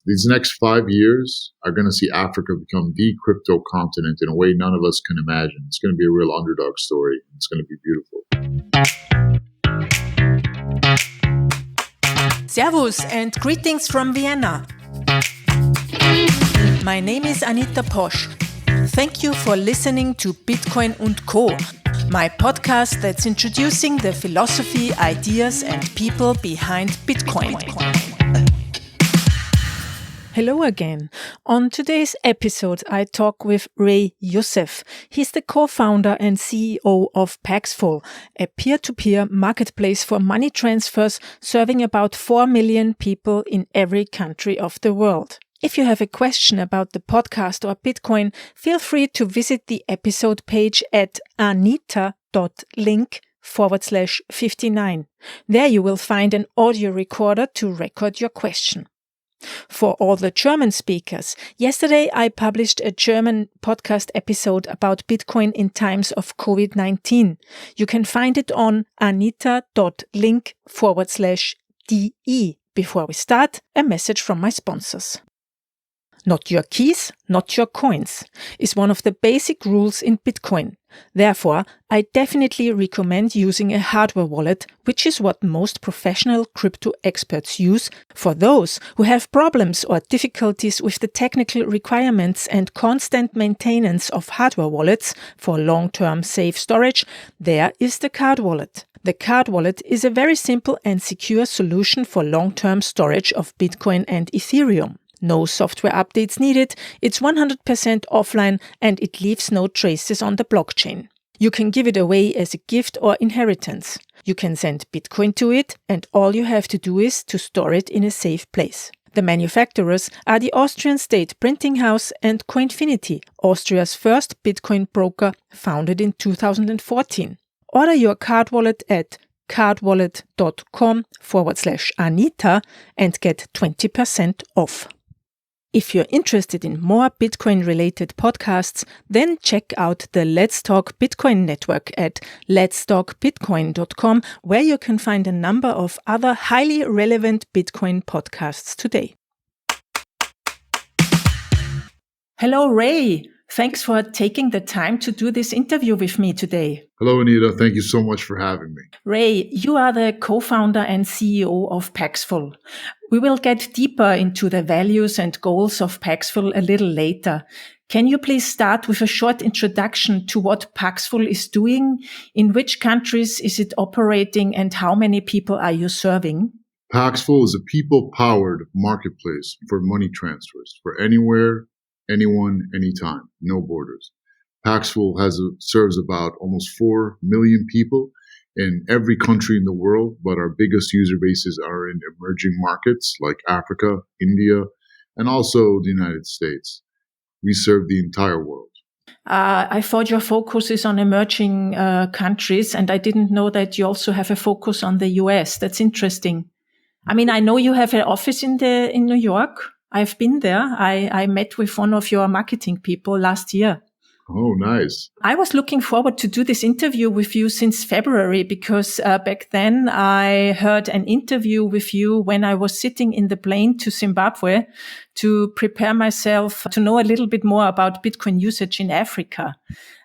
these next 5 years are going to see Africa become the crypto continent in a way none of us can imagine. It's going to be a real underdog story. It's going to be beautiful. Servus and greetings from Vienna. My name is Anita Posch. Thank you for listening to Bitcoin & Co., my podcast that's introducing the philosophy, ideas and people behind Bitcoin. Hello again. On today's episode, I talk with Ray Youssef. He's the co-founder and CEO of Paxful, a peer-to-peer marketplace for money transfers serving about 4 million people in every country of the world. If you have a question about the podcast or Bitcoin, feel free to visit the episode page at anita.link/59. There you will find an audio recorder to record your question. For all the German speakers, yesterday I published a German podcast episode about Bitcoin in times of COVID-19. You can find it on anita.link/de. Before we start, a message from my sponsors. Not your keys, not your coins is one of the basic rules in Bitcoin. Therefore, I definitely recommend using a hardware wallet, which is what most professional crypto experts use. For those who have problems or difficulties with the technical requirements and constant maintenance of hardware wallets for long-term safe storage, there is the card wallet. The card wallet is a very simple and secure solution for long-term storage of Bitcoin and Ethereum. No software updates needed, it's 100% offline and it leaves no traces on the blockchain. You can give it away as a gift or inheritance. You can send Bitcoin to it and all you have to do is to store it in a safe place. The manufacturers are the Austrian State Printing House and Coinfinity, Austria's first Bitcoin broker founded in 2014. Order your card wallet at cardwallet.com/Anita and get 20% off. If you're interested in more Bitcoin-related podcasts, then check out the Let's Talk Bitcoin network at letstalkbitcoin.com, where you can find a number of other highly relevant Bitcoin podcasts today. Hello, Ray. Thanks for taking the time to do this interview with me today. Hello, Anita. Thank you so much for having me. Ray, you are the co-founder and CEO of Paxful. We will get deeper into the values and goals of Paxful a little later. Can you please start with a short introduction to what Paxful is doing? In which countries is it operating and how many people are you serving? Paxful is a people-powered marketplace for money transfers for anywhere, anyone, anytime, no borders. Paxful serves about almost 4 million people in every country in the world, but our biggest user bases are in emerging markets like Africa, India, and also the United States. We serve the entire world. I thought your focus is on emerging countries, and I didn't know that you also have a focus on the US. That's interesting. I mean, I know you have an office in New York. I've been there. I met with one of your marketing people last year. Oh, nice. I was looking forward to do this interview with you since February because back then I heard an interview with you when I was sitting in the plane to Zimbabwe to prepare myself to know a little bit more about Bitcoin usage in Africa.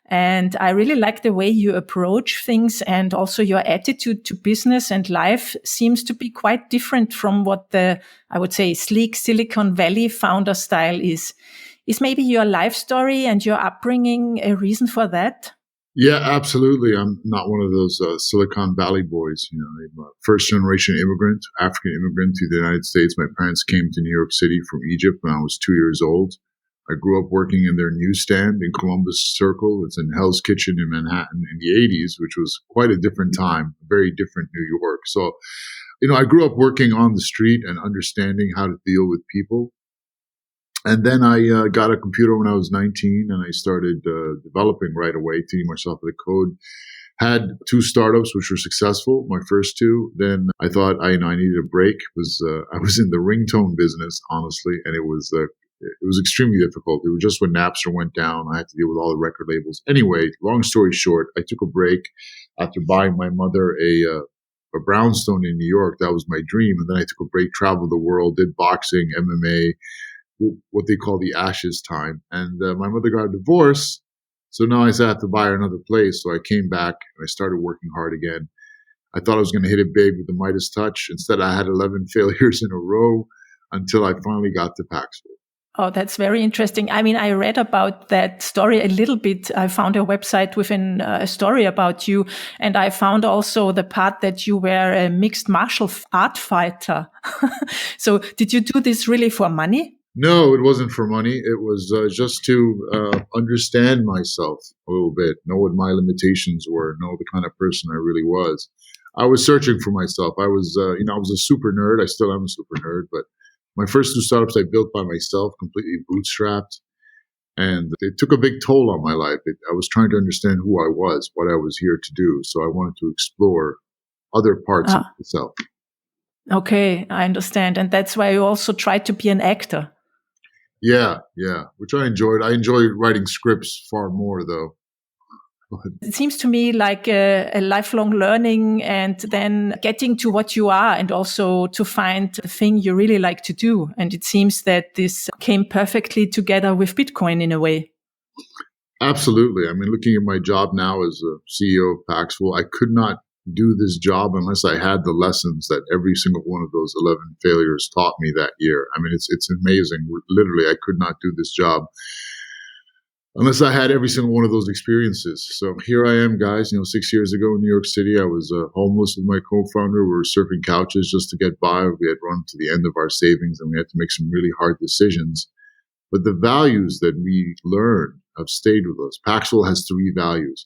And I really like the way you approach things, and also your attitude to business and life seems to be quite different from what the, I would say, sleek Silicon Valley founder style is. Is maybe your life story and your upbringing a reason for that? Yeah, absolutely. I'm not one of those Silicon Valley boys. I'm a first-generation immigrant, African immigrant to the United States. My parents came to New York City from Egypt when I was 2 years old. I grew up working in their newsstand in Columbus Circle. It's in Hell's Kitchen in Manhattan in the 80s, which was quite a different time, a very different New York. So, I grew up working on the street and understanding how to deal with people. And then I got a computer when I was 19, and I started developing right away, teaching myself the code. Had 2 startups which were successful, my first 2. Then I thought I needed a break. I was in the ringtone business, honestly, and it was extremely difficult. It was just when Napster went down, I had to deal with all the record labels. Anyway, long story short, I took a break after buying my mother a a brownstone in New York. That was my dream. And then I took a break, traveled the world, did boxing, MMA, what they call the ashes time. And my mother got a divorce. So now I have to buy her another place. So I came back and I started working hard again. I thought I was going to hit it big with the Midas touch. Instead, I had 11 failures in a row until I finally got to Paxful. Oh, that's very interesting. I mean, I read about that story a little bit. I found a website within a story about you. And I found also the part that you were a mixed martial art fighter. So did you do this really for money? No, it wasn't for money. It was just to understand myself a little bit, know what my limitations were, know the kind of person I really was. I was searching for myself. I was, I was a super nerd. I still am a super nerd, but my first two startups I built by myself, completely bootstrapped, and it took a big toll on my life. I was trying to understand who I was, what I was here to do. So I wanted to explore other parts of myself. Okay, I understand. And that's why you also tried to be an actor. Yeah, which I enjoyed. I enjoy writing scripts far more, though. It seems to me like a lifelong learning and then getting to what you are and also to find the thing you really like to do. And it seems that this came perfectly together with Bitcoin in a way. Absolutely. I mean, looking at my job now as a CEO of Paxful, I could not do this job unless I had the lessons that every single one of those 11 failures taught me that year. I mean, it's amazing. Literally, I could not do this job unless I had every single one of those experiences. So here I am, guys. 6 years ago in New York City, I was homeless with my co-founder. We were surfing couches just to get by. We had run to the end of our savings and we had to make some really hard decisions. But the values that we learned have stayed with us. Paxful has 3 values.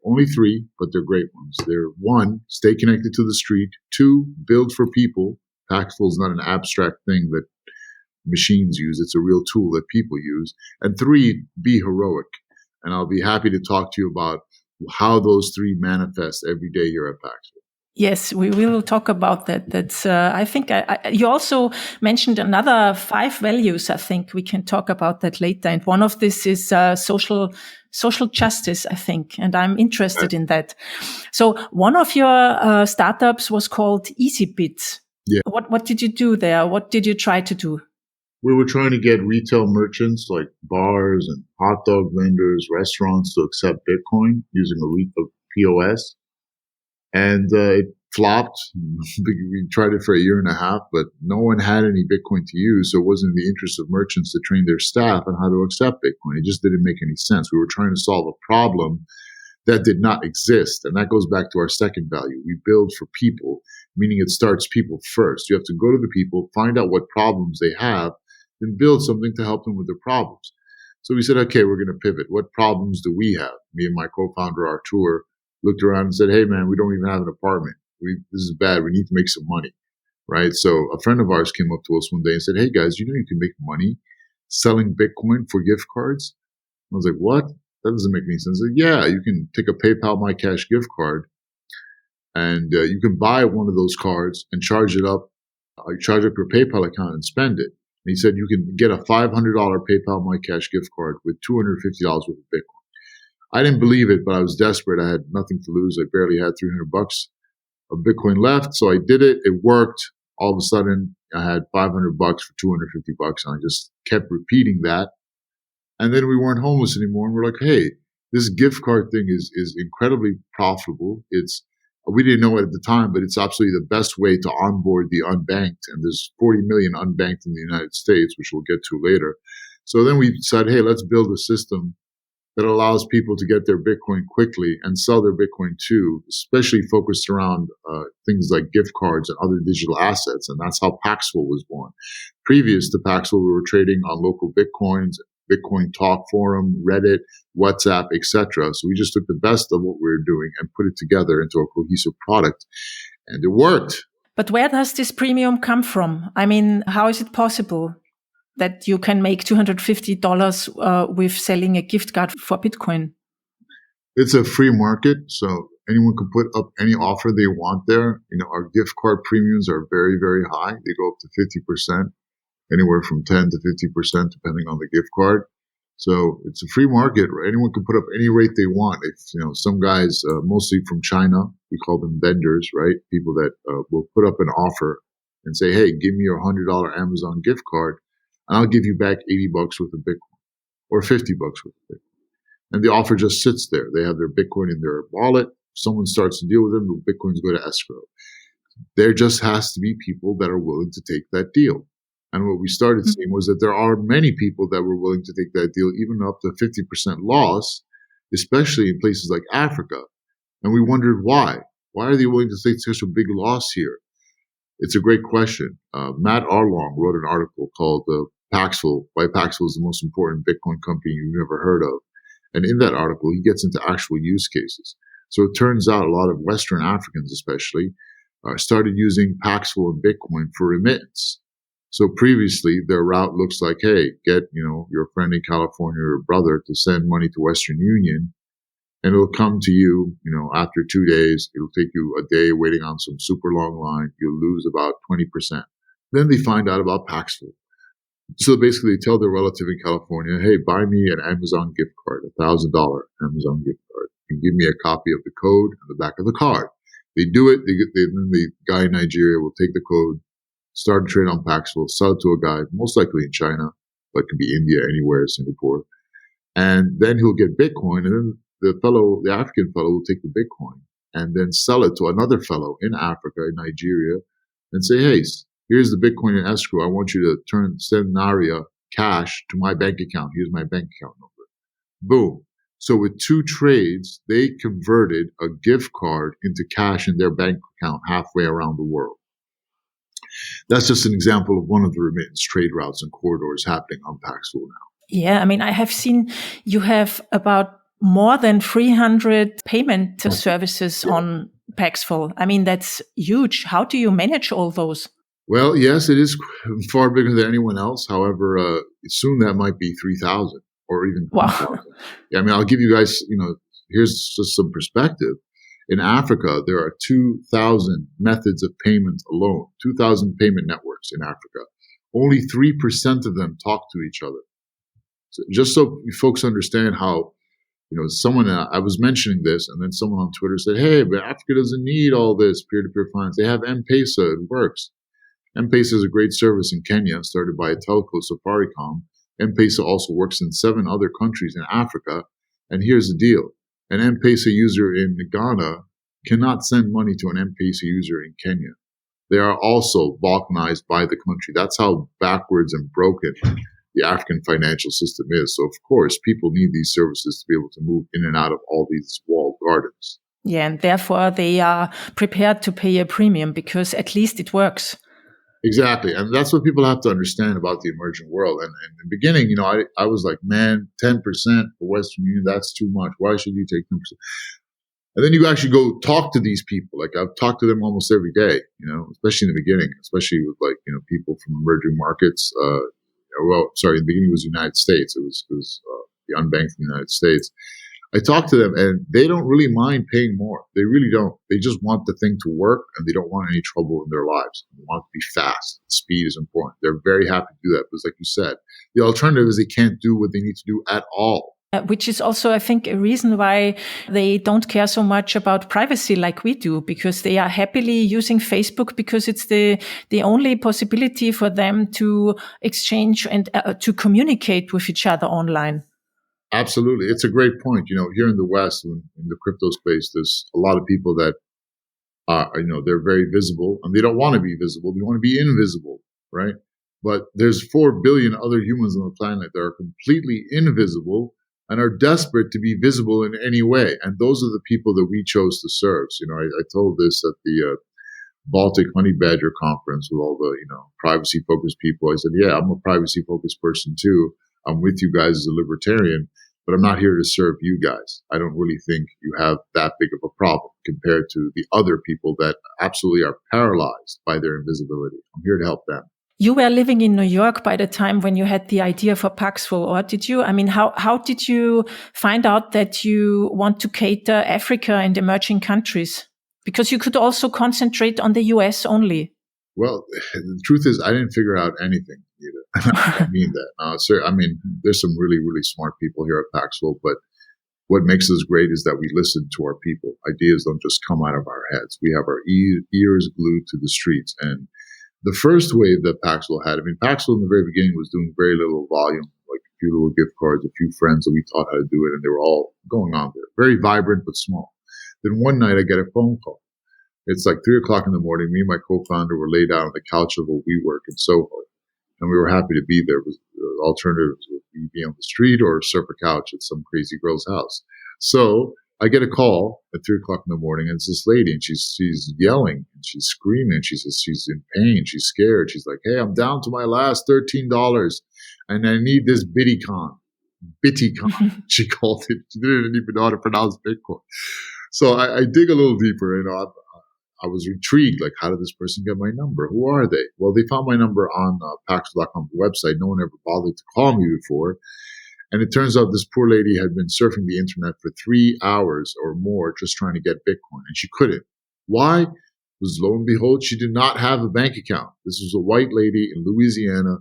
Only 3, but they're great ones. They're 1, stay connected to the street. 2, build for people. Paxful is not an abstract thing that machines use. It's a real tool that people use. And 3, be heroic. And I'll be happy to talk to you about how those 3 manifest every day here at Paxville. Yes, we will talk about that. That's, I think you also mentioned another 5 values. I think we can talk about that later. And one of this is social justice, I think. And I'm interested in that. So one of your startups was called Easybeats. Yeah. What did you do there? What did you try to do? We were trying to get retail merchants like bars and hot dog vendors, restaurants to accept Bitcoin using a POS. And it flopped. We tried it for a year and a half, but no one had any Bitcoin to use. So it wasn't in the interest of merchants to train their staff on how to accept Bitcoin. It just didn't make any sense. We were trying to solve a problem that did not exist. And that goes back to our second value. We build for people, meaning it starts people first. You have to go to the people, find out what problems they have, then build something to help them with their problems. So we said, okay, we're going to pivot. What problems do we have? Me and my co-founder, Artur, looked around and said, hey, man, we don't even have an apartment. This is bad. We need to make some money, right? So a friend of ours came up to us one day and said, hey, guys, you can make money selling Bitcoin for gift cards? I was like, what? That doesn't make any sense. Like, yeah, you can take a PayPal My Cash gift card and you can buy one of those cards and charge up your PayPal account and spend it. And he said you can get a $500 PayPal My Cash gift card with $250 worth of Bitcoin. I didn't believe it, but I was desperate. I had nothing to lose. I barely had $300 of Bitcoin left. So I did it. It worked. All of a sudden, I had $500 for $250. And I just kept repeating that. And then we weren't homeless anymore. And we're like, hey, this gift card thing is incredibly profitable. We didn't know it at the time, but it's absolutely the best way to onboard the unbanked. And there's 40 million unbanked in the United States, which we'll get to later. So then we decided, hey, let's build a system that allows people to get their Bitcoin quickly and sell their Bitcoin too, especially focused around things like gift cards and other digital assets. And that's how Paxful was born. Previous to Paxful, we were trading on local Bitcoins, Bitcoin Talk Forum, Reddit, WhatsApp, etc. So we just took the best of what we were doing and put it together into a cohesive product. And it worked. But where does this premium come from? I mean, how is it possible that you can make $250 with selling a gift card for Bitcoin? It's a free market, so anyone can put up any offer they want there. Our gift card premiums are very, very high. They go up to 50%, anywhere from 10 to 50%, depending on the gift card. So it's a free market. Right? Anyone can put up any rate they want. If some guys, mostly from China, we call them vendors, right? People that will put up an offer and say, "Hey, give me your $100 Amazon gift card, and I'll give you back $80 worth of Bitcoin or $50 worth of Bitcoin." And the offer just sits there. They have their Bitcoin in their wallet. Someone starts to deal with them. The Bitcoins go to escrow. There just has to be people that are willing to take that deal. And what we started seeing was that there are many people that were willing to take that deal, even up to 50% loss, especially in places like Africa. And we wondered why. Why are they willing to take such a big loss here? It's a great question. Matt Arlong wrote an article called Paxful, why Paxful is the most important Bitcoin company you've ever heard of. And in that article, he gets into actual use cases. So it turns out a lot of Western Africans, especially, started using Paxful and Bitcoin for remittance. So previously, their route looks like, hey, get your friend in California or brother to send money to Western Union, and it'll come to you, after 2 days. It'll take you a day waiting on some super long line. You'll lose about 20%. Then they find out about Paxful. So basically, they tell their relative in California, hey, buy me an Amazon gift card, $1,000 Amazon gift card, and give me a copy of the code on the back of the card. They do it. Then the guy in Nigeria will take the code, start a trade on Paxful, sell it to a guy, most likely in China, but it could be India, anywhere, Singapore. And then he'll get Bitcoin. And then the African fellow will take the Bitcoin and then sell it to another fellow in Africa, in Nigeria, and say, hey, here's the Bitcoin in escrow. I want you to send Naria cash to my bank account. Here's my bank account number. Boom. So with 2 trades, they converted a gift card into cash in their bank account halfway around the world. That's just an example of one of the remittance trade routes and corridors happening on Paxful now. Yeah, I mean, I have seen you have about more than 300 payment services on Paxful. I mean, that's huge. How do you manage all those? Well, yes, it is far bigger than anyone else. However, soon that might be 3,000 or even 2,000. Wow. Yeah, I mean, I'll give you guys, here's just some perspective. In Africa, there are 2,000 methods of payment alone, 2,000 payment networks in Africa. Only 3% of them talk to each other. So just so you folks understand how, someone, I was mentioning this, and then someone on Twitter said, hey, but Africa doesn't need all this peer-to-peer finance. They have M-Pesa. It works. M-Pesa is a great service in Kenya, started by a telco, Safaricom. M-Pesa also works in 7 other countries in Africa. And here's the deal. An M-Pesa user in Ghana cannot send money to an M-Pesa user in Kenya. They are also balkanized by the country. That's how backwards and broken the African financial system is. So, of course, people need these services to be able to move in and out of all these walled gardens. Yeah, and therefore they are prepared to pay a premium because at least it works. Exactly. And that's what people have to understand about the emerging world. And in the beginning, I was like, man, 10% for Western Union, that's too much. Why should you take 10%? And then you actually go talk to these people. Like I've talked to them almost every day, especially in the beginning, especially with people from emerging markets. In the beginning it was the United States. It was the Unbanked in the United States. I talk to them and they don't really mind paying more. They really don't. They just want the thing to work and they don't want any trouble in their lives. They want it to be fast. Speed is important. They're very happy to do that because like you said, the alternative is they can't do what they need to do at all. Which is also, I think, a reason why they don't care so much about privacy like we do, because they are happily using Facebook because it's the only possibility for them to exchange and to communicate with each other online. Absolutely. It's a great point. Here in the West, in the crypto space, there's a lot of people that are, they're very visible and they don't want to be visible. They want to be invisible, right? But there's 4 billion other humans on the planet that are completely invisible and are desperate to be visible in any way. And those are the people that we chose to serve. So, I told this at the Baltic Honey Badger conference with all the, privacy focused people. I said, yeah, I'm a privacy focused person too. I'm with you guys as a libertarian, but I'm not here to serve you guys. I don't really think you have that big of a problem compared to the other people that absolutely are paralyzed by their invisibility. I'm here to help them. You were living in New York by the time when you had the idea for Paxful, or did you? I mean, how did you find out that you want to cater Africa and emerging countries? Because you could also concentrate on the US only. Well, the truth is I didn't figure out anything either. I mean that. Sir, I mean, there's some really, really smart people here at Paxful, but what makes us great is that we listen to our people. Ideas don't just come out of our heads. We have our ears glued to the streets. And the first wave that Paxful had, I mean, Paxful in the very beginning was doing very little volume, like a few little gift cards, a few friends that we taught how to do it, and they were all going on there. Very vibrant, but small. Then one night I get a phone call. It's like 3:00 in the morning. Me and my co-founder were laid out on the couch of a WeWork in Soho. And we were happy to be there. The alternatives would be on the street or surf a couch at some crazy girl's house. So I get a call at 3:00 in the morning, and it's this lady, and she's yelling and she's screaming. She says she's in pain. She's scared. She's like, "Hey, I'm down to my last $13, and I need this Bitcoin." Bitcoin, she called it. She didn't even know how to pronounce Bitcoin. So I dig a little deeper. I was intrigued, like, how did this person get my number? Who are they? Well, they found my number on Paxful.com website. No one ever bothered to call me before. And it turns out this poor lady had been surfing the internet for 3 hours or more just trying to get Bitcoin, and she couldn't. Why? Because lo and behold, she did not have a bank account. This was a white lady in Louisiana,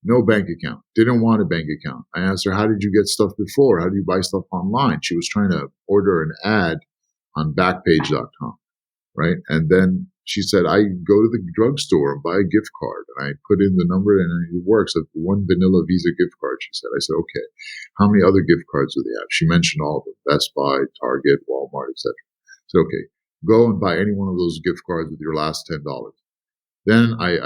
no bank account, didn't want a bank account. I asked her, how did you get stuff before? How do you buy stuff online? She was trying to order an ad on Backpage.com. Right. And then she said, I go to the drugstore and buy a gift card, and I put in the number and it works. Like one vanilla Visa gift card, she said. I said, okay, how many other gift cards do they have? She mentioned all of them: Best Buy, Target, Walmart, etc. I said, okay, go and buy any one of those gift cards with your last $10. Then I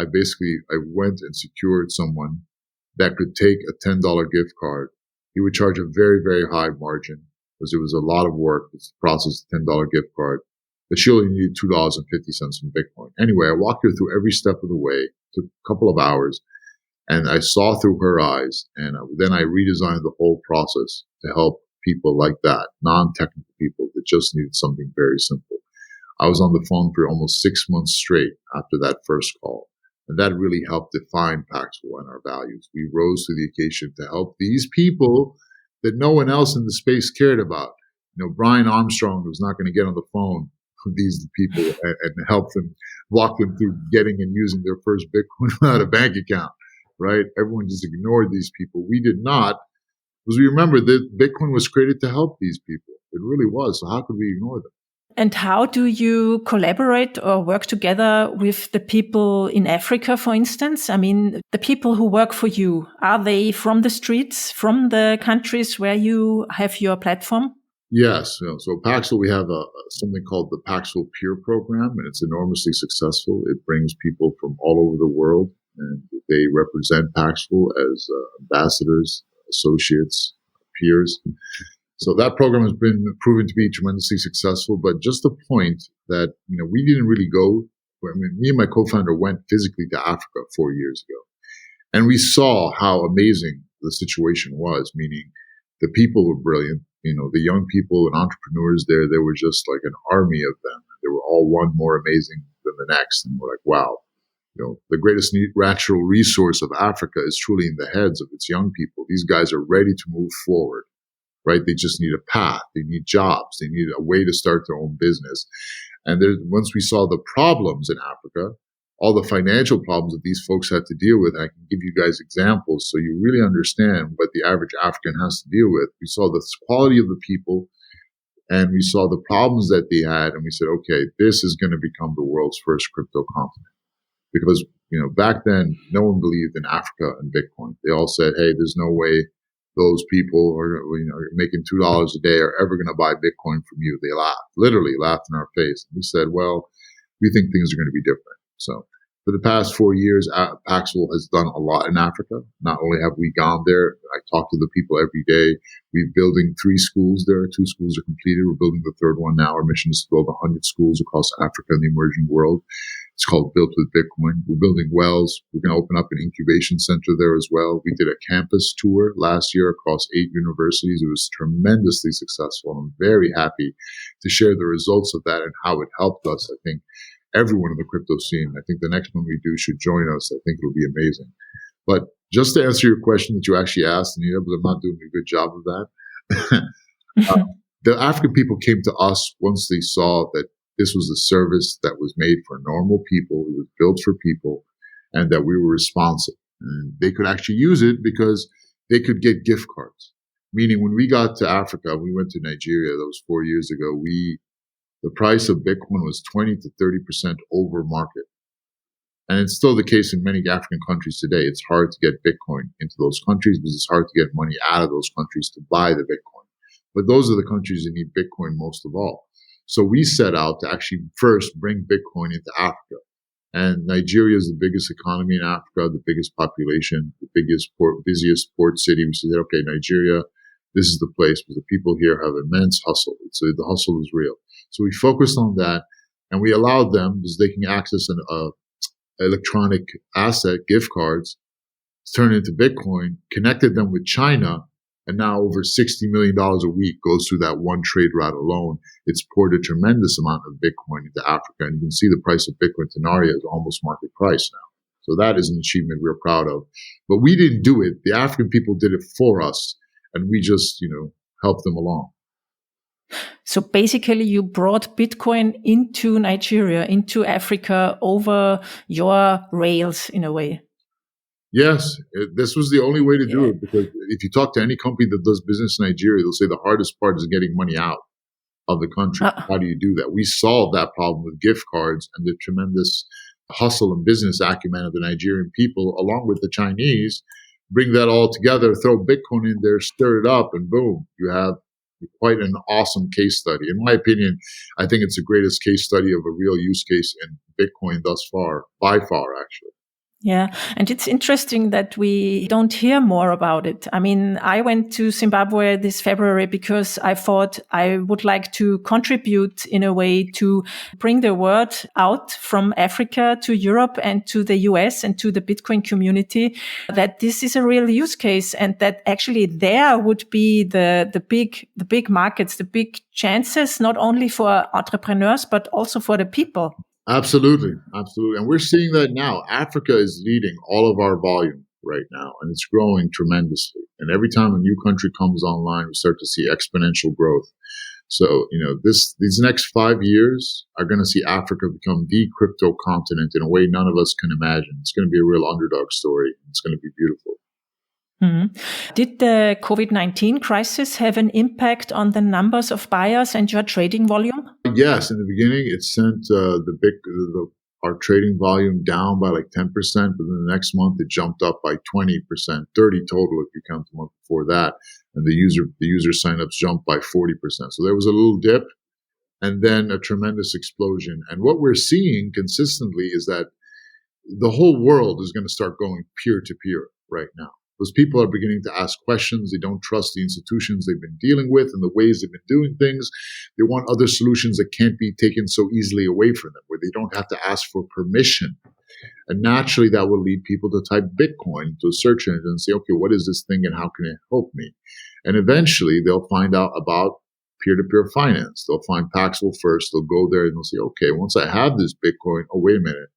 went and secured someone that could take a $10 gift card. He would charge a very, very high margin because it was a lot of work to process a $10 gift card. But she only needed $2.50 from Bitcoin. Anyway, I walked her through every step of the way. It took a couple of hours, and I saw through her eyes. And then I redesigned the whole process to help people like that, non-technical people that just needed something very simple. I was on the phone for almost 6 months straight after that first call. And that really helped define Paxful and our values. We rose to the occasion to help these people that no one else in the space cared about. Brian Armstrong was not going to get on the phone these people and help them, walk them through getting and using their first Bitcoin without a bank account, right? Everyone just ignored these people. We did not, because we remember that Bitcoin was created to help these people. It really was. So how could we ignore them? And how do you collaborate or work together with the people in Africa, for instance? I mean, the people who work for you, are they from the streets, from the countries where you have your platform? Yes. So Paxful, we have something called the Paxful Peer Program, and it's enormously successful. It brings people from all over the world, and they represent Paxful as ambassadors, associates, peers. So that program has been proven to be tremendously successful. But just the point that, we didn't really go. I mean, me and my co-founder went physically to Africa 4 years ago, and we saw how amazing the situation was, meaning the people were brilliant. The young people and entrepreneurs there, they were just like an army of them. They were all one more amazing than the next. And we're like, wow, the greatest natural resource of Africa is truly in the heads of its young people. These guys are ready to move forward, right? They just need a path. They need jobs. They need a way to start their own business. And once we saw the problems in Africa, all the financial problems that these folks had to deal with. I can give you guys examples so you really understand what the average African has to deal with. We saw the quality of the people, and we saw the problems that they had, and we said, okay, this is going to become the world's first crypto continent. Because, back then, no one believed in Africa and Bitcoin. They all said, hey, there's no way those people are making $2 a day are ever going to buy Bitcoin from you. They literally laughed in our face. And we said, well, we think things are going to be different. So for the past 4 years, Paxful has done a lot in Africa. Not only have we gone there, I talk to the people every day. We're building 3 schools there. 2 schools are completed. We're building the 3rd one now. Our mission is to build 100 schools across Africa and the emerging world. It's called Built with Bitcoin. We're building wells. We're going to open up an incubation center there as well. We did a campus tour last year across 8 universities. It was tremendously successful. I'm very happy to share the results of that and how it helped us. I think everyone in the crypto scene. I think the next one we do should join us. I think it'll be amazing. But just to answer your question that you actually asked, Anita, but I'm not doing a good job of that. The African people came to us once they saw that this was a service that was made for normal people, it was built for people, and that we were responsive. And they could actually use it because they could get gift cards. Meaning when we got to Africa, we went to Nigeria, that was 4 years ago, the price of Bitcoin was 20 to 30% over market. And it's still the case in many African countries today. It's hard to get Bitcoin into those countries because it's hard to get money out of those countries to buy the Bitcoin. But those are the countries that need Bitcoin most of all. So we set out to actually first bring Bitcoin into Africa. And Nigeria is the biggest economy in Africa, the biggest population, the busiest port city. We said, okay, Nigeria, this is the place because the people here have immense hustle. So the hustle is real. So we focused on that, and we allowed them, because they can access an electronic asset, gift cards, turn into Bitcoin, connected them with China, and now over $60 million a week goes through that one trade route alone. It's poured a tremendous amount of Bitcoin into Africa, and you can see the price of Bitcoin Tenaria is almost market price now. So that is an achievement we're proud of. But we didn't do it. The African people did it for us, and we just, helped them along. So basically you brought Bitcoin into Nigeria, into Africa over your rails in a way. Yes, this was the only way to do it, because if you talk to any company that does business in Nigeria, they'll say the hardest part is getting money out of the country. How do you do that? We solved that problem with gift cards and the tremendous hustle and business acumen of the Nigerian people, along with the Chinese. Bring that all together, throw Bitcoin in there, stir it up, and boom, you have quite an awesome case study. In my opinion, I think it's the greatest case study of a real use case in Bitcoin thus far, by far, actually. Yeah. And it's interesting that we don't hear more about it. I mean, I went to Zimbabwe this February because I thought I would like to contribute in a way to bring the word out from Africa to Europe and to the US and to the Bitcoin community that this is a real use case, and that actually there would be the big markets, the big chances, not only for entrepreneurs, but also for the people. Absolutely. Absolutely. And we're seeing that now. Africa is leading all of our volume right now, and it's growing tremendously. And every time a new country comes online, we start to see exponential growth. So, these next 5 years are going to see Africa become the crypto continent in a way none of us can imagine. It's going to be a real underdog story. It's going to be beautiful. Mm-hmm. Did the COVID-19 crisis have an impact on the numbers of buyers and your trading volume? Yes, in the beginning, it sent our trading volume down by like 10%, but then the next month it jumped up by 20%, 30 total if you count the month before that, and the user signups jumped by 40%. So there was a little dip, and then a tremendous explosion. And what we're seeing consistently is that the whole world is going to start going peer to peer right now. Those people are beginning to ask questions. They don't trust the institutions they've been dealing with and the ways they've been doing things. They want other solutions that can't be taken so easily away from them, where they don't have to ask for permission. And naturally, that will lead people to type Bitcoin to a search engine and say, okay, what is this thing and how can it help me? And eventually, they'll find out about peer-to-peer finance. They'll find Paxful first. They'll go there and they'll say, okay, once I have this Bitcoin, oh, wait a minute.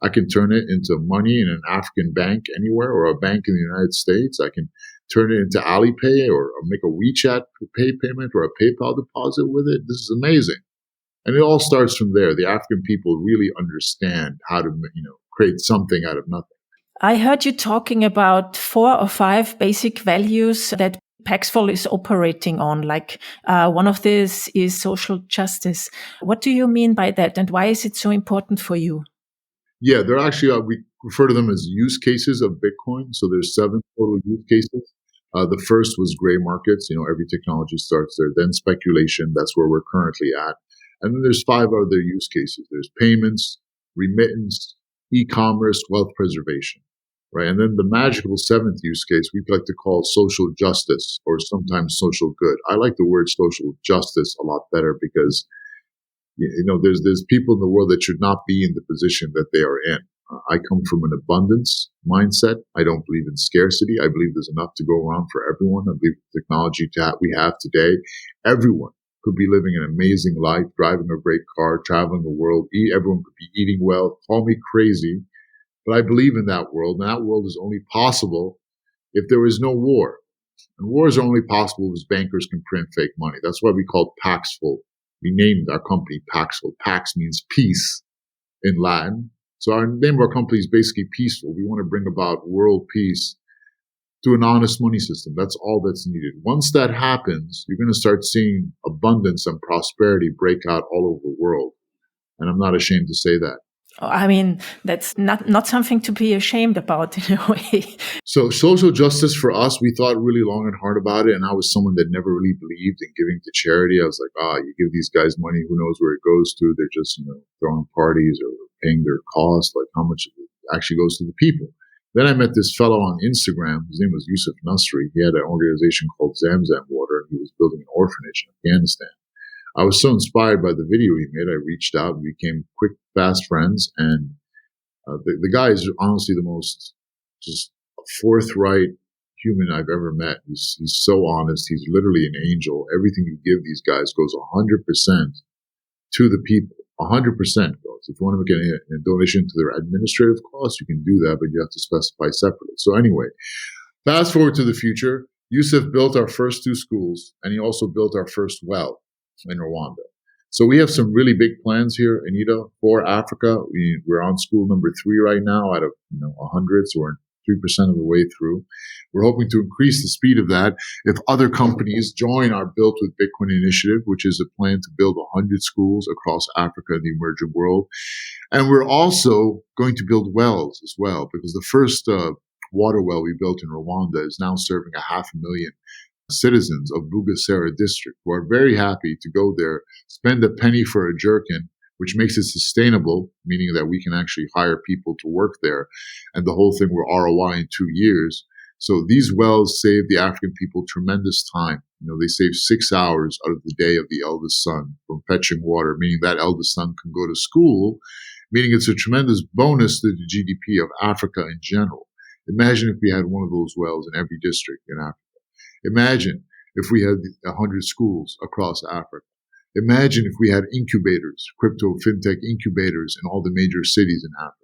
I can turn it into money in an African bank anywhere, or a bank in the United States. I can turn it into Alipay or make a WeChat pay payment or a PayPal deposit with it. This is amazing. And it all starts from there. The African people really understand how to, create something out of nothing. I heard you talking about 4 or 5 basic values that Paxful is operating on. Like one of these is social justice. What do you mean by that, and why is it so important for you? Yeah, they're actually, we refer to them as use cases of Bitcoin. So there's 7 total use cases. The first was gray markets. Every technology starts there. Then speculation. That's where we're currently at. And then there's 5 other use cases. There's payments, remittance, e-commerce, wealth preservation, right? And then the magical 7th use case we like to call social justice, or sometimes social good. I like the word social justice a lot better because there's people in the world that should not be in the position that they are in. I come from an abundance mindset. I don't believe in scarcity. I believe there's enough to go around for everyone. I believe the technology we have today, everyone could be living an amazing life, driving a great car, traveling the world. Everyone could be eating well. Call me crazy, but I believe in that world. And that world is only possible if there is no war. And wars are only possible if bankers can print fake money. That's why we call Paxful. We named our company Paxful. Pax means peace in Latin. So our name of our company is basically peaceful. We want to bring about world peace through an honest money system. That's all that's needed. Once that happens, you're going to start seeing abundance and prosperity break out all over the world. And I'm not ashamed to say that. I mean, that's not something to be ashamed about in a way. So social justice for us, we thought really long and hard about it. And I was someone that never really believed in giving to charity. I was like, you give these guys money, who knows where it goes to? They're just, throwing parties or paying their costs, like how much it actually goes to the people. Then I met this fellow on Instagram. His name was Youssef Nasri. He had an organization called Zamzam Water, and he was building an orphanage in Afghanistan. I was so inspired by the video he made. I reached out. We became quick, fast friends. And the guy is honestly the most just forthright human I've ever met. He's so honest. He's literally an angel. Everything you give these guys goes 100% to the people. 100% goes. If you want to make a donation to their administrative costs, you can do that, but you have to specify separately. So anyway, fast forward to the future. Youssef built our first 2 schools, and he also built our first well in Rwanda. So we have some really big plans here, Anita, for Africa. We're on school number 3 right now out of 100, so we're 3% of the way through. We're hoping to increase the speed of that if other companies join our Built with Bitcoin initiative, which is a plan to build 100 schools across Africa and the emerging world. And we're also going to build wells as well, because the first water well we built in Rwanda is now serving 500,000 citizens of Bugesera district who are very happy to go there, spend a penny for a jerkin, which makes it sustainable, meaning that we can actually hire people to work there. And the whole thing will ROI in 2 years. So these wells save the African people tremendous time. They save 6 hours out of the day of the eldest son from fetching water, meaning that eldest son can go to school, meaning it's a tremendous bonus to the GDP of Africa in general. Imagine if we had one of those wells in every district in Africa. Imagine if we had 100 schools across Africa. Imagine if we had incubators, crypto fintech incubators in all the major cities in Africa.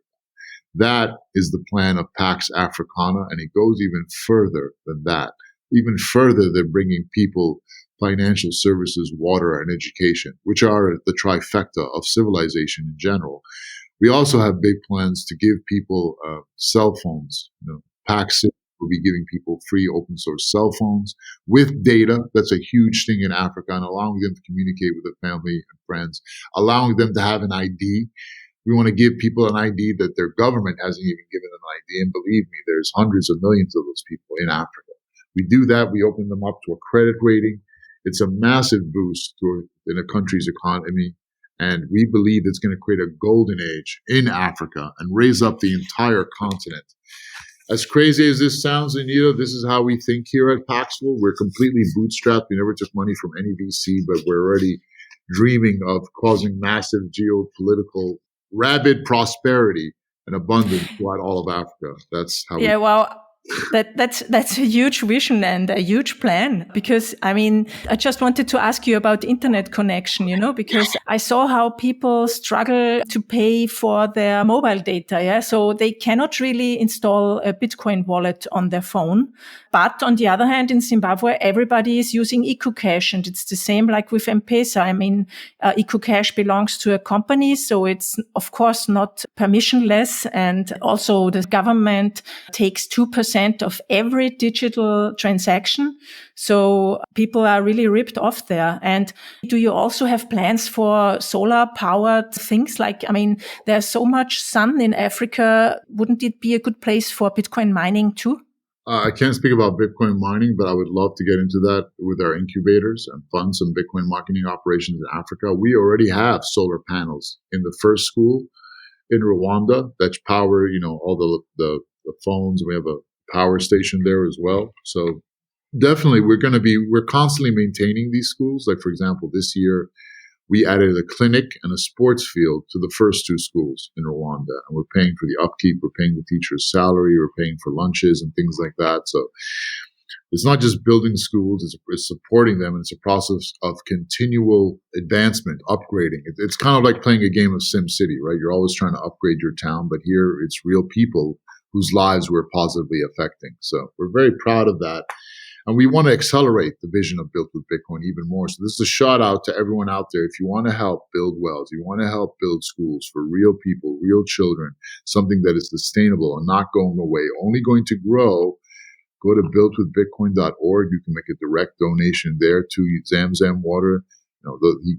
That is the plan of Pax Africana, and it goes even further than that, even further than bringing people financial services, water, and education, which are the trifecta of civilization in general. We also have big plans to give people cell phones. Pax will be giving people free open source cell phones with data. That's a huge thing in Africa, and allowing them to communicate with their family and friends, allowing them to have an ID. We want to give people an ID that their government hasn't even given an ID. And believe me, there's hundreds of millions of those people in Africa. We do that. We open them up to a credit rating. It's a massive boost in a country's economy. And we believe it's going to create a golden age in Africa and raise up the entire continent. As crazy as this sounds, Anita, this is how we think here at Paxful. We're completely bootstrapped. We never took money from any VC, but we're already dreaming of causing massive geopolitical, rabid prosperity and abundance throughout all of Africa. That's how we... Well, that's a huge vision and a huge plan, because I just wanted to ask you about internet connection, because I saw how people struggle to pay for their mobile data. Yeah. So they cannot really install a Bitcoin wallet on their phone. But on the other hand, in Zimbabwe, everybody is using EcoCash, and it's the same like with M-Pesa. EcoCash belongs to a company, so it's of course not permissionless. And also the government takes 2% of every digital transaction. So people are really ripped off there. And do you also have plans for solar powered things? There's so much sun in Africa. Wouldn't it be a good place for Bitcoin mining too? I can't speak about Bitcoin mining, but I would love to get into that with our incubators and fund some Bitcoin marketing operations in Africa. We already have solar panels in the first school in Rwanda that power, all the phones. We have a power station there as well. So definitely we're constantly maintaining these schools. Like, for example, this year we added a clinic and a sports field to the first 2 schools in Rwanda. And we're paying for the upkeep. We're paying the teacher's salary. We're paying for lunches and things like that. So it's not just building schools. It's supporting them. And it's a process of continual advancement, upgrading. It's kind of like playing a game of SimCity, right? You're always trying to upgrade your town, but here it's real people whose lives we're positively affecting. So we're very proud of that. And we want to accelerate the vision of Built with Bitcoin even more. So this is a shout out to everyone out there. If you want to help build wells, you want to help build schools for real people, real children, something that is sustainable and not going away, only going to grow, go to builtwithbitcoin.org. You can make a direct donation there to Zamzam Water.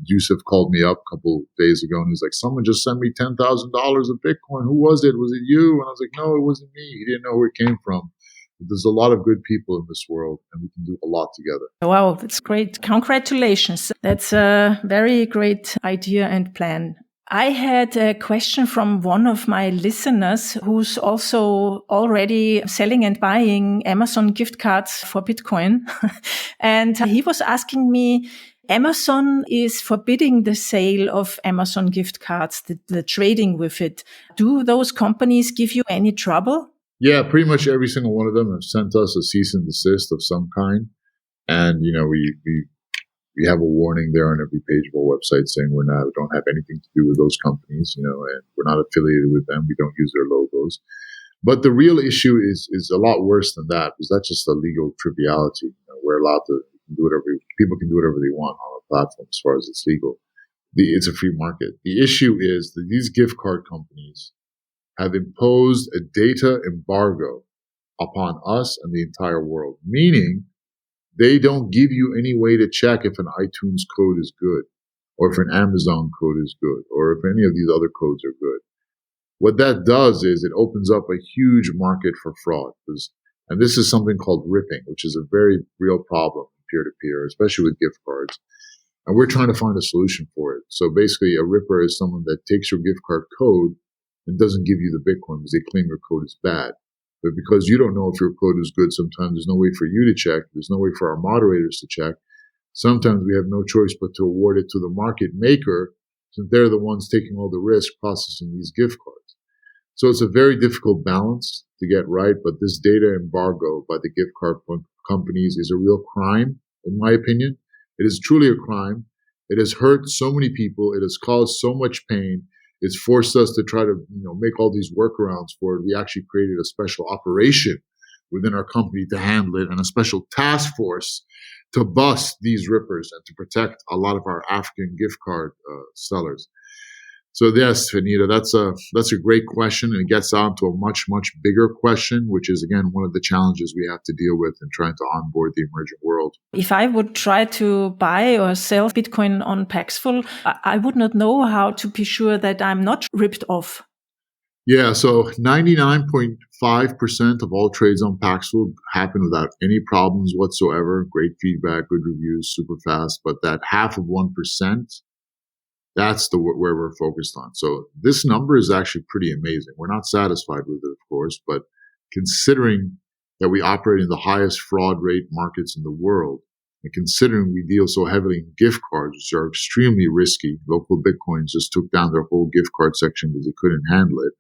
Youssef called me up a couple days ago and he's like, someone just sent me $10,000 of Bitcoin. Who was it? Was it you? And I was like, no, it wasn't me. He didn't know where it came from. But there's a lot of good people in this world and we can do a lot together. Wow, that's great. Congratulations. That's a very great idea and plan. I had a question from one of my listeners who's also already selling and buying Amazon gift cards for Bitcoin. And he was asking me, Amazon is forbidding the sale of Amazon gift cards, the trading with it. Do those companies give you any trouble? Yeah, pretty much every single one of them have sent us a cease and desist of some kind. And, we have a warning there on every page of our website saying we don't have anything to do with those companies, and we're not affiliated with them. We don't use their logos. But the real issue is a lot worse than that, because that's just a legal triviality. We're allowed to do people can do whatever they want on our platform as far as it's legal. It's a free market. The issue is that these gift card companies have imposed a data embargo upon us and the entire world, meaning they don't give you any way to check if an iTunes code is good, or if an Amazon code is good, or if any of these other codes are good. What that does is it opens up a huge market for fraud. And this is something called ripping, which is a very real problem peer-to-peer, especially with gift cards. And we're trying to find a solution for it. So basically, a ripper is someone that takes your gift card code and doesn't give you the Bitcoin because they claim your code is bad. But because you don't know if your code is good, sometimes there's no way for you to check. There's no way for our moderators to check. Sometimes we have no choice but to award it to the market maker, since they're the ones taking all the risk processing these gift cards. So it's a very difficult balance to get right. But this data embargo by the gift card companies is a real crime, in my opinion. It is truly a crime. It has hurt so many people. It has caused so much pain. It's forced us to try to, make all these workarounds for it. We actually created a special operation within our company to handle it, and a special task force to bust these rippers and to protect a lot of our African gift card sellers. So yes, Vanita, that's a great question, and it gets on to a much, much bigger question, which is, again, one of the challenges we have to deal with in trying to onboard the emerging world. If I would try to buy or sell Bitcoin on Paxful, I would not know how to be sure that I'm not ripped off. Yeah, so 99.5% of all trades on Paxful happen without any problems whatsoever. Great feedback, good reviews, super fast. But that half of 1%, that's where we're focused on. So this number is actually pretty amazing. We're not satisfied with it, of course, but considering that we operate in the highest fraud rate markets in the world, and considering we deal so heavily in gift cards, which are extremely risky, local Bitcoins just took down their whole gift card section because they couldn't handle it.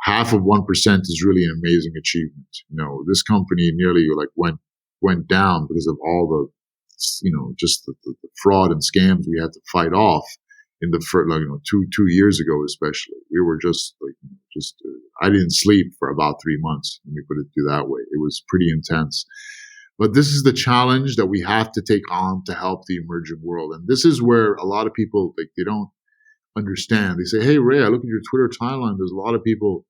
Half of 1% is really an amazing achievement. This company nearly went down because of all the, just the fraud and scams we had to fight off in the first, 2 years ago, especially. We were I didn't sleep for about 3 months. Let me put it that way. It was pretty intense. But this is the challenge that we have to take on to help the emerging world. And this is where a lot of people, they don't understand. They say, hey, Ray, I look at your Twitter timeline. There's a lot of people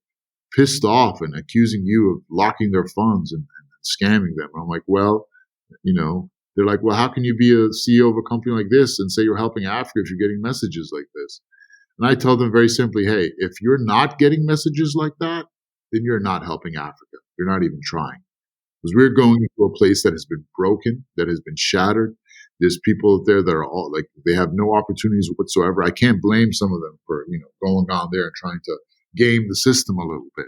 pissed off and accusing you of locking their funds and scamming them. And I'm like, well, they're like, well, how can you be a CEO of a company like this and say you're helping Africa if you're getting messages like this? And I tell them very simply, hey, if you're not getting messages like that, then you're not helping Africa. You're not even trying. Because we're going into a place that has been broken, that has been shattered. There's people out there that are all they have no opportunities whatsoever. I can't blame some of them for, going on there and trying to game the system a little bit.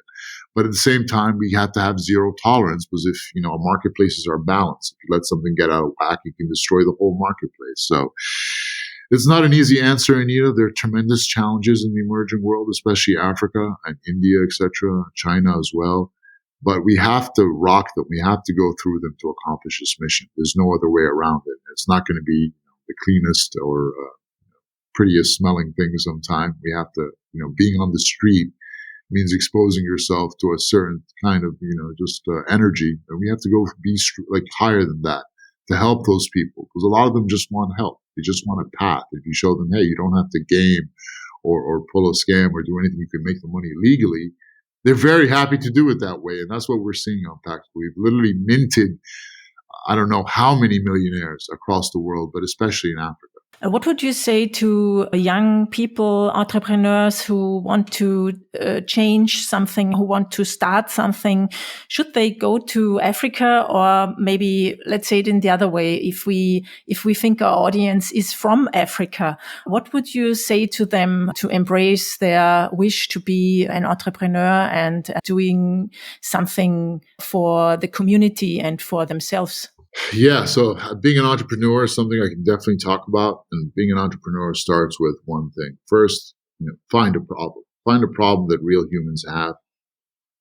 But at the same time, we have to have zero tolerance, because if, our marketplaces are balanced, if you let something get out of whack, you can destroy the whole marketplace. So it's not an easy answer, Anita. There are tremendous challenges in the emerging world, especially Africa and India, etc., China as well. But we have to rock them. We have to go through them to accomplish this mission. There's no other way around it. It's not going to be the cleanest or prettiest smelling thing sometime. We have to, being on the street means exposing yourself to a certain kind of, just energy. And we have to go be like higher than that to help those people, because a lot of them just want help. They just want a path. If you show them, hey, you don't have to game or pull a scam or do anything, you can make the money legally, they're very happy to do it that way. And that's what we're seeing on Paxful. We've literally minted, I don't know how many millionaires across the world, but especially in Africa. What would you say to young people, entrepreneurs who want to change something, who want to start something? Should they go to Africa, or maybe let's say it in the other way? If we think our audience is from Africa, what would you say to them to embrace their wish to be an entrepreneur and doing something for the community and for themselves? Yeah, so being an entrepreneur is something I can definitely talk about. And being an entrepreneur starts with one thing. First, find a problem. Find a problem that real humans have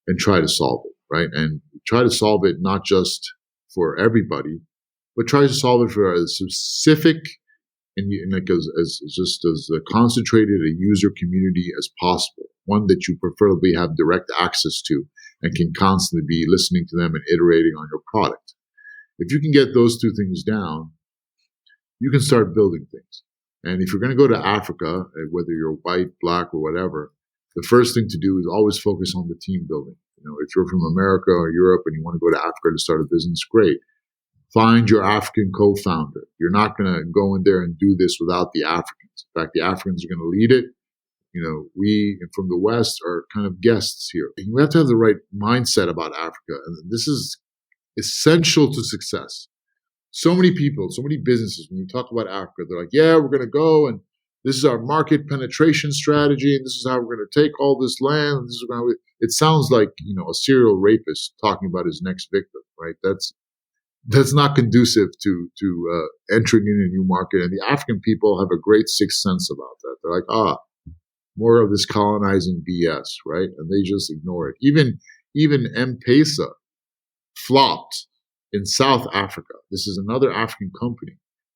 and try to solve it, right? And try to solve it not just for everybody, but try to solve it for a specific and like as concentrated a user community as possible. One that you preferably have direct access to and can constantly be listening to them and iterating on your product. If you can get those two things down, you can start building things. And if you're going to go to Africa, whether you're white, black, or whatever, the first thing to do is always focus on the team building. If you're from America or Europe and you want to go to Africa to start a business, great. Find your African co-founder. You're not going to go in there and do this without the Africans. In fact, the Africans are going to lead it. We from the West are kind of guests here. And you have to have the right mindset about Africa. And this is essential to success. So many people, so many businesses, when we talk about Africa, they're like, yeah, we're going to go and this is our market penetration strategy and this is how we're going to take all this land. And this is going to, it sounds like, a serial rapist talking about his next victim, right? That's not conducive to entering in a new market. And the African people have a great sixth sense about that. They're like, more of this colonizing BS, right? And they just ignore it. Even M-Pesa flopped in South Africa. This is another African company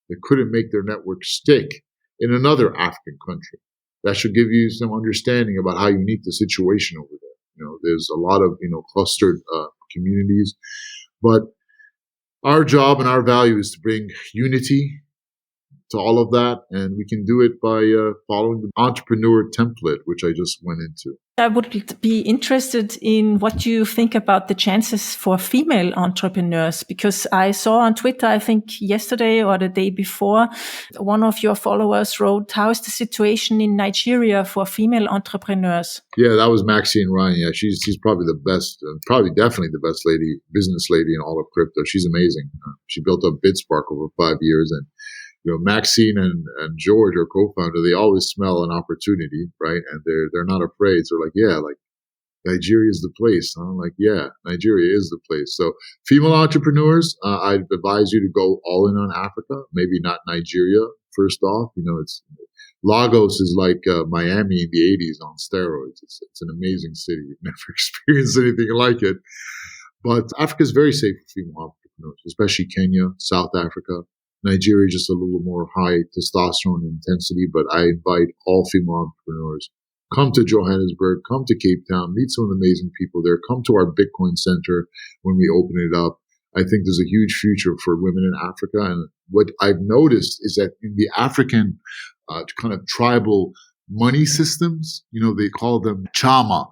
that couldn't make their network stick in another African country. That should give you some understanding about how unique the situation over there. There's a lot of, clustered communities, but our job and our value is to bring unity to all of that. And we can do it by following the entrepreneur template, which I just went into. I would be interested in what you think about the chances for female entrepreneurs, because I saw on Twitter, I think yesterday or the day before, one of your followers wrote, how is the situation in Nigeria for female entrepreneurs? Yeah, that was Maxine Ryan. Yeah, she's probably the best, probably definitely the best business lady in all of crypto. She's amazing. She built up BitSpark over 5 years, and Maxine and George, our co-founder, they always smell an opportunity, right? And they're not afraid. So like, yeah, like Nigeria is the place. I'm like, yeah, Nigeria is the place. So female entrepreneurs, I'd advise you to go all in on Africa, maybe not Nigeria. First off, it's Lagos is like Miami in the 80s on steroids. It's an amazing city. You've never experienced anything like it. But Africa is very safe for female entrepreneurs, especially Kenya, South Africa. Nigeria just a little more high testosterone intensity, but I invite all female entrepreneurs, come to Johannesburg, come to Cape Town, meet some of the amazing people there, come to our Bitcoin Center when we open it up. I think there's a huge future for women in Africa. And what I've noticed is that in the African kind of tribal money systems, they call them chama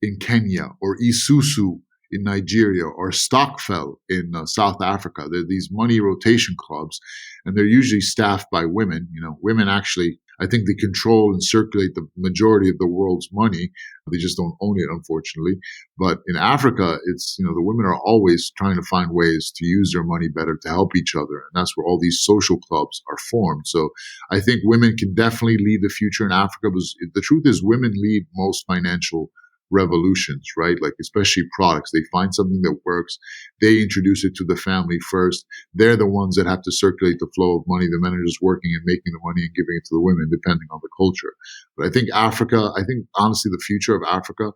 in Kenya or isusu in Nigeria or Stokvel in South Africa. They're these money rotation clubs, and they're usually staffed by women. Women actually, I think they control and circulate the majority of the world's money. They just don't own it, unfortunately. But in Africa, it's, the women are always trying to find ways to use their money better to help each other. And that's where all these social clubs are formed. So I think women can definitely lead the future in Africa, because the truth is women lead most financial revolutions, right? Like especially products. They find something that works. They introduce it to the family first. They're the ones that have to circulate the flow of money. The men are just working and making the money and giving it to the women, depending on the culture. But I think honestly, the future of Africa,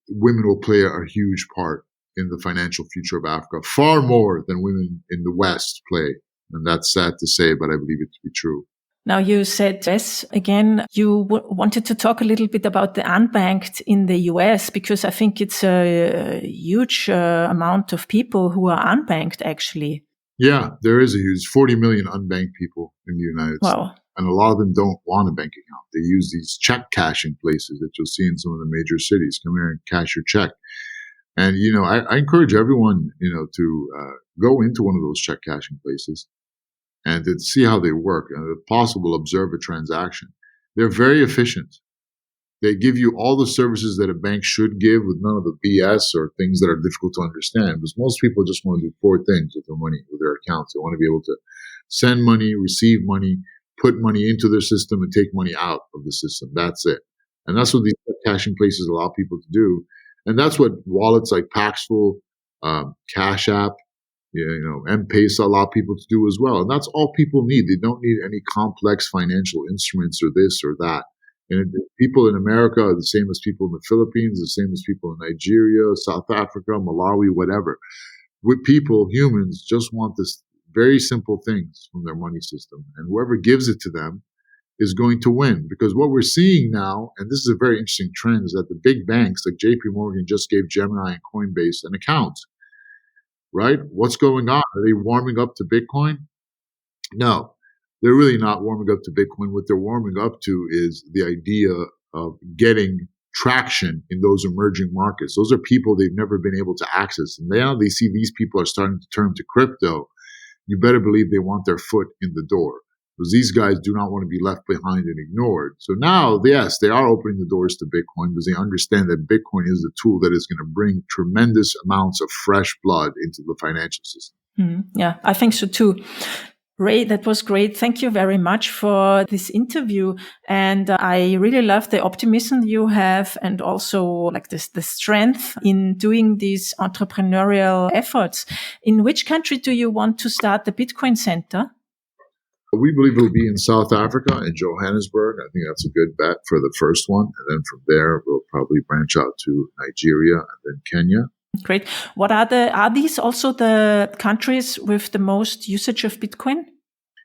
women will play a huge part in the financial future of Africa, far more than women in the West play. And that's sad to say, but I believe it to be true. Now you said yes again. You wanted to talk a little bit about the unbanked in the US, because I think it's a huge amount of people who are unbanked actually. Yeah, there is a huge 40 million unbanked people in the United States. And a lot of them don't want a bank account. They use these check cashing places that you'll see in some of the major cities. Come here and cash your check. And, I encourage everyone, to go into one of those check cashing places and to see how they work and if possible, observe a transaction. They're very efficient. They give you all the services that a bank should give with none of the BS or things that are difficult to understand. Because most people just want to do four things with their money, with their accounts. They want to be able to send money, receive money, put money into their system, and take money out of the system. That's it. And that's what these cashing places allow people to do. And that's what wallets like Paxful, Cash App, M-Pesa allow people to do as well. And that's all people need. They don't need any complex financial instruments or this or that. And people in America are the same as people in the Philippines, the same as people in Nigeria, South Africa, Malawi, whatever. With people, humans just want this very simple things from their money system. And whoever gives it to them is going to win. Because what we're seeing now, and this is a very interesting trend, is that the big banks like JP Morgan just gave Gemini and Coinbase an account. Right? What's going on? Are they warming up to Bitcoin? No, they're really not warming up to Bitcoin. What they're warming up to is the idea of getting traction in those emerging markets. Those are people they've never been able to access. And now they see these people are starting to turn to crypto. You better believe they want their foot in the door, because these guys do not want to be left behind and ignored. So now, yes, they are opening the doors to Bitcoin because they understand that Bitcoin is the tool that is going to bring tremendous amounts of fresh blood into the financial system. Yeah, I think so too. Ray, that was great. Thank you very much for this interview. And I really love the optimism you have, and also like the strength in doing these entrepreneurial efforts. In which country do you want to start the Bitcoin Center? We believe it will be in South Africa, in Johannesburg. I think that's a good bet for the first one. And then from there, we'll probably branch out to Nigeria and then Kenya. Great. What are these also the countries with the most usage of Bitcoin?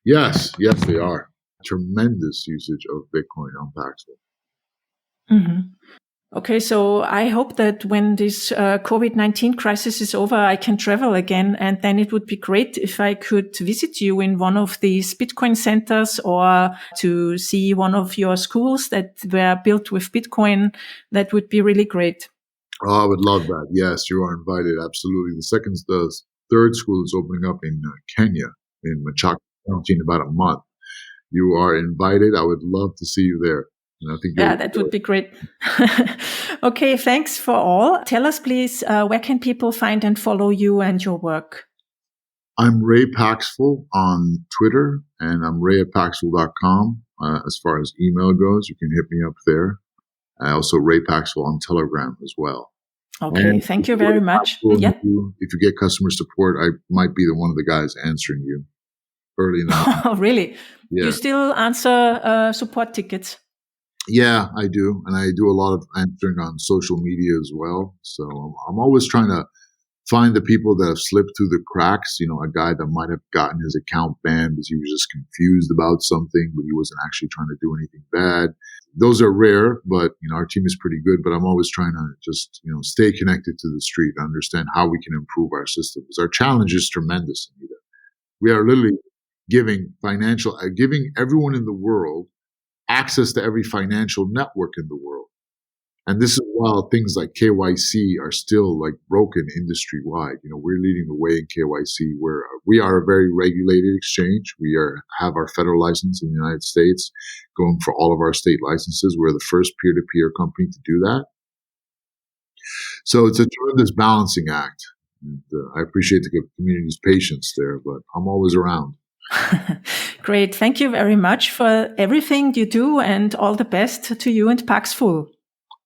Yes, they are. Tremendous usage of Bitcoin on Paxville. Mm-hmm. Okay, so I hope that when this COVID-19 crisis is over, I can travel again. And then it would be great if I could visit you in one of these Bitcoin centers, or to see one of your schools that were built with Bitcoin. That would be really great. Oh, I would love that. Yes, you are invited. Absolutely. The third school is opening up in Kenya, in Machakos County, in about a month. You are invited. I would love to see you there. And I think that would be great. Okay, thanks for all. Tell us, please, where can people find and follow you and your work? I'm Ray Paxful on Twitter, and I'm ray@paxful.com. As far as email goes, you can hit me up there. I also Ray Paxful on Telegram as well. Okay, and thank you very much. Yeah. If you get customer support, I might be one of the guys answering you early in the morning. Oh, really? Yeah. You still answer support tickets? Yeah, I do. And I do a lot of answering on social media as well. So I'm always trying to find the people that have slipped through the cracks. A guy that might have gotten his account banned because he was just confused about something, but he wasn't actually trying to do anything bad. Those are rare, but, our team is pretty good. But I'm always trying to just, stay connected to the street and understand how we can improve our system. Because our challenge is tremendous, Anita. We are literally giving everyone in the world access to every financial network in the world. And this is while things like KYC are still like broken industry wide. We're leading the way in KYC, where we are a very regulated exchange. We have our federal license in the United States, going for all of our state licenses. We're the first peer-to-peer company to do that. So it's a tremendous balancing act. And, I appreciate the community's patience there, but I'm always around. Great. Thank you very much for everything you do, and all the best to you and Paxful.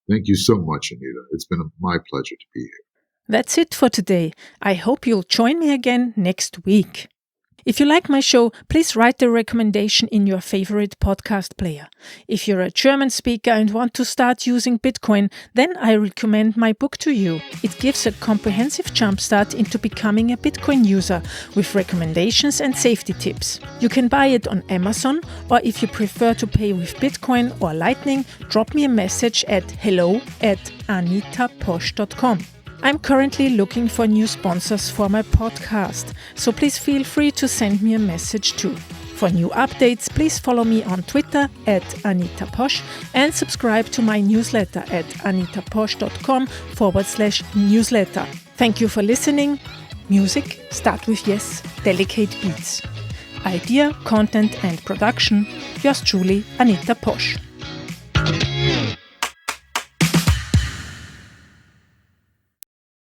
Thank you so much, Anita. It's been my pleasure to be here. That's it for today. I hope you'll join me again next week. If you like my show, please write a recommendation in your favorite podcast player. If you're a German speaker and want to start using Bitcoin, then I recommend my book to you. It gives a comprehensive jumpstart into becoming a Bitcoin user with recommendations and safety tips. You can buy it on Amazon, or if you prefer to pay with Bitcoin or Lightning, drop me a message at hello@anitaposch.com. I'm currently looking for new sponsors for my podcast, so please feel free to send me a message too. For new updates, please follow me on Twitter @AnitaPosch and subscribe to my newsletter at anitaposch.com/newsletter. Thank you for listening. Music, start with yes, delicate beats. Idea, content and production, yours truly, Anita Posch.